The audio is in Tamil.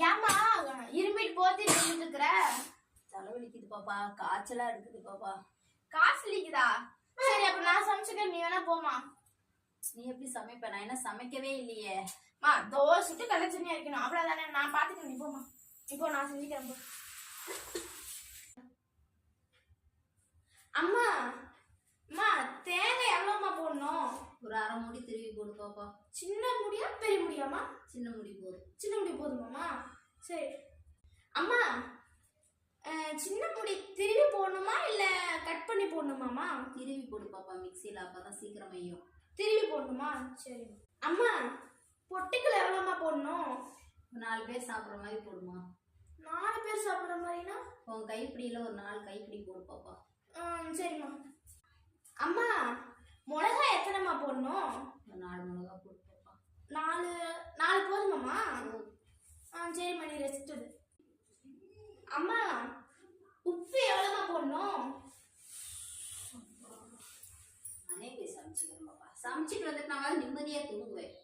ஏமா இருமிட்டு போத்தி நின்றுட்டு இருக்கிற? தலைவலிக்குது பாப்பா, காய்ச்சலா இருக்குது பாப்பா. காய்ச்சலிக்குதா? சரி அப்ப நான் சமைச்சுக்க, நீ வேணா போமா. நீ எப்படி சமைப்ப? நான் என்ன சமைக்கவே இல்லையே. மா தோசைட்டு கடலை சட்னி அரைக்கணும், அவ்வளவுதானே. நான் பாத்துக்கிறேன், நீ போமா. இப்போ நான் செஞ்சுக்கிறேன். அம்மா அம்மா, தேங்காய் எவ்வளோம்மா போடணும்? ஒரு அரை மூடி திருவி போடு பாப்பா. சின்ன முடியா பெரிய முடியாமா? சின்ன முடி போதும். சின்ன முடி போதுமாம்மா? சரி அம்மா, சின்ன முடி திருவி போடணுமா இல்ல கட் பண்ணி போடணுமாம்மா? திருவி போடு பாப்பா மிக்சியில், அப்பதான் சீக்கிரம் மையும். திருவி போடணுமா? சரி அம்மா, பொட்டுக்கள் எவ்வளோம்மா போடணும்? 4 பேர் சாப்பிட்ற மாதிரி போடுமா. 4 பேர் சாப்பிட்ற மாதிரினா உன் கைப்பிடியில் ஒரு 4 கைப்பிடி போடு பாப்பா. சரிம்மா. அம்மா, மிளகாய் எத்தனைம்மா போடணும்? ஒரு 4 மிளகா போடு பாப்பா. 4 போதுமாம்மா? சரிம்மா, நீ ரெஸ்ட் எடு. அம்மா, உப்பு எவ்வளோம்மா போடணும்? நானே போய் சமைச்சிக்கிறேன் பாப்பா. சமைச்சிட்டு வந்துட்டு நான் நிம்மதியாக தூங்குவேன்.